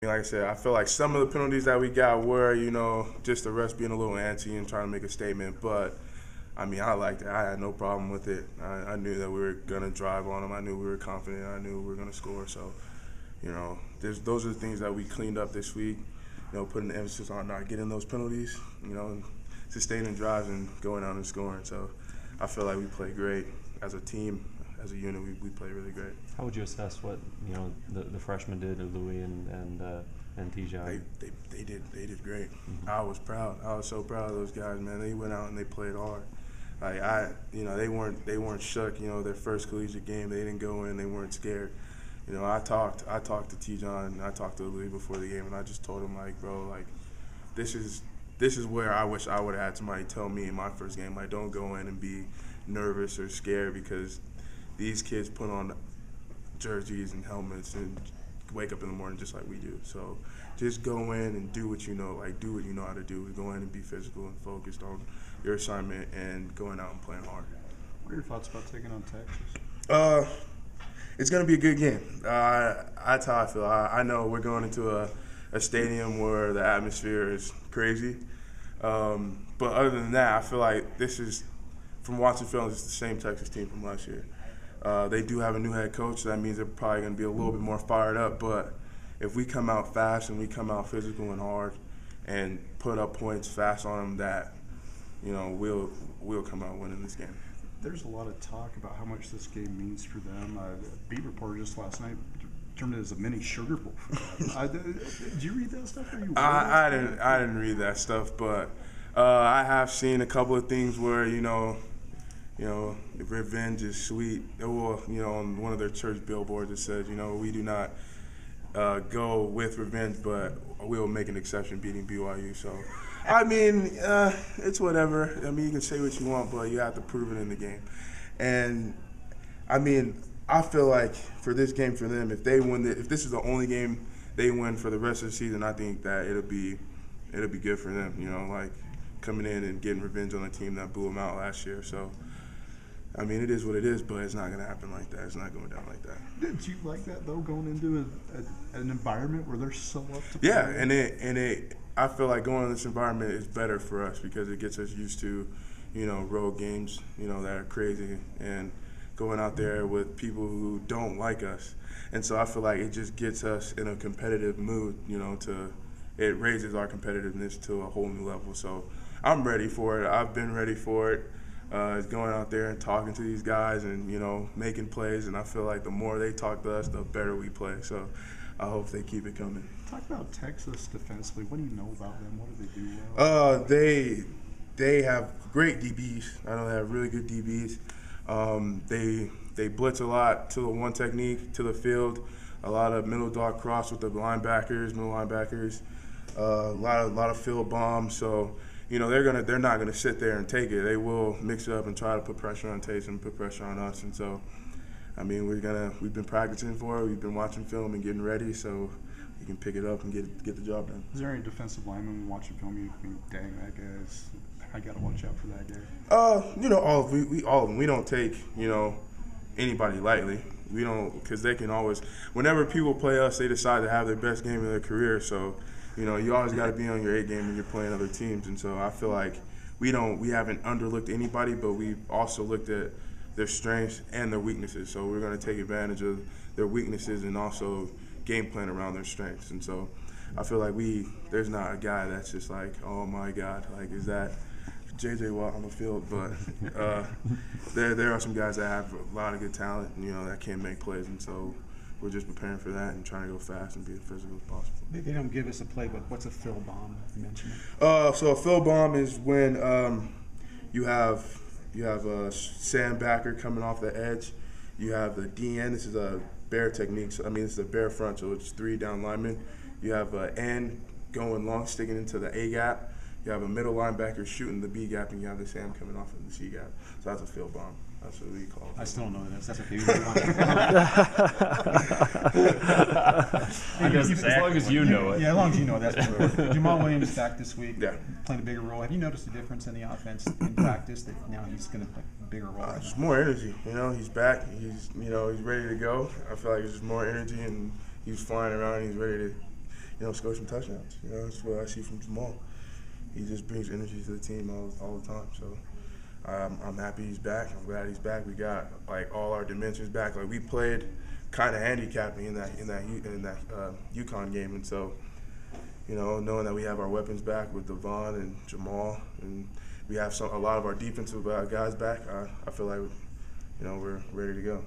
Like I said, I feel like some of the penalties that we got were, just the refs being a little antsy and trying to make a statement. But, I liked it. I had no problem with it. I knew that we were going to drive on them. I knew we were confident. I knew we were going to score. So, those are the things that we cleaned up this week, putting the emphasis on not getting those penalties, sustaining drives and going out and scoring. So I feel like we played great as a team. As a unit, we played really great. How would you assess what the freshmen did, Ului and Tejan? They did great. Mm-hmm. I was proud. I was so proud of those guys, man. They went out and they played hard. Like they weren't shook. Their first collegiate game, they didn't go in. They weren't scared. I talked to Tejan, I talked to Ului before the game, and I just told him, like, bro, like, this is where I wish I would have had somebody tell me in my first game, like, don't go in and be nervous or scared, because these kids put on jerseys and helmets and wake up in the morning just like we do. So just go in and do what you know, do what you know how to do. Go in and be physical and focused on your assignment and going out and playing hard. What are your thoughts about taking on Texas? It's going to be a good game. That's how I feel. I know we're going into a stadium where the atmosphere is crazy. But other than that, I feel like this is, from watching film, it's the same Texas team from last year. They do have a new head coach, so that means they're probably going to be a little bit more fired up. But if we come out fast and we come out physical and hard and put up points fast on them, that we'll come out winning this game. There's a lot of talk about how much this game means for them. The beat reporter just last night termed it as a mini Sugar Bowl for them. Did you read that stuff? I didn't read that stuff, but I have seen a couple of things where revenge is sweet. Well, on one of their church billboards it said, we do not go with revenge, but we'll make an exception beating BYU. So, it's whatever. You can say what you want, but you have to prove it in the game. And, I feel like for this game for them, if they win, if this is the only game they win for the rest of the season, I think that it'll be good for them. Coming in and getting revenge on a team that blew them out last year. So, it is what it is, but it's not going to happen like that. It's not going down like that. Did you like that, though, going into an environment where they're so up to play? Yeah, and I feel like going in this environment is better for us because it gets us used to, road games, that are crazy, and going out there with people who don't like us. And so I feel like it just gets us in a competitive mood, it raises our competitiveness to a whole new level. So I'm ready for it. I've been ready for it. Going out there and talking to these guys and, making plays. And I feel like the more they talk to us, the better we play. So I hope they keep it coming. Talk about Texas defensively. What do you know about them? What do they do well? They have great DBs. I know they have really good DBs. They blitz a lot to the one technique, to the field. A lot of middle dog cross with the middle linebackers. A lot of field bombs. So, they're not gonna sit there and take it. They will mix it up and try to put pressure on Tejan, put pressure on us. And so, we've been practicing for it. We've been watching film and getting ready, so we can pick it up and get the job done. Is there any defensive lineman watching film you think, dang, that guy's, I gotta watch out for that guy? All of them. We don't take anybody lightly. We don't, because they can always. Whenever people play us, they decide to have their best game of their career. So. You always got to be on your A game when you're playing other teams, and so I feel like we haven't underlooked anybody, but we've also looked at their strengths and their weaknesses. So we're going to take advantage of their weaknesses and also game plan around their strengths. And so I feel like there's not a guy that's just like, oh my God, like is that J.J. Watt on the field? But there are some guys that have a lot of good talent, that can make plays, and so. We're just preparing for that and trying to go fast and be as physical as possible. They don't give us a play, but what's a fill bomb? You mentioned it. So a fill bomb is when you have a sandbacker coming off the edge. You have the DN. This is a bear technique. So, this is a bear front, so it's 3 down linemen. You have an end going long, sticking into the A gap. You have a middle linebacker shooting the B gap, and you have the Sam coming off in the C gap. So that's a fill bomb. That's what we call it. I still don't know what that is. That's okay. As long as you know it. Yeah, as long as you know it. That's what Jamal Williams back this week, yeah, playing a bigger role. Have you noticed a difference in the offense in practice that now he's going to play a bigger role? Just more energy. He's back. He's ready to go. I feel like it's just more energy, and he's flying around. And he's ready to score some touchdowns. That's what I see from Jamal. He just brings energy to the team all the time. So I'm happy he's back. I'm glad he's back. We got like all our dimensions back. Like we played kind of handicapping in that UConn game, and so knowing that we have our weapons back with Devon and Jamal, and we have a lot of our defensive guys back, I feel like we're ready to go.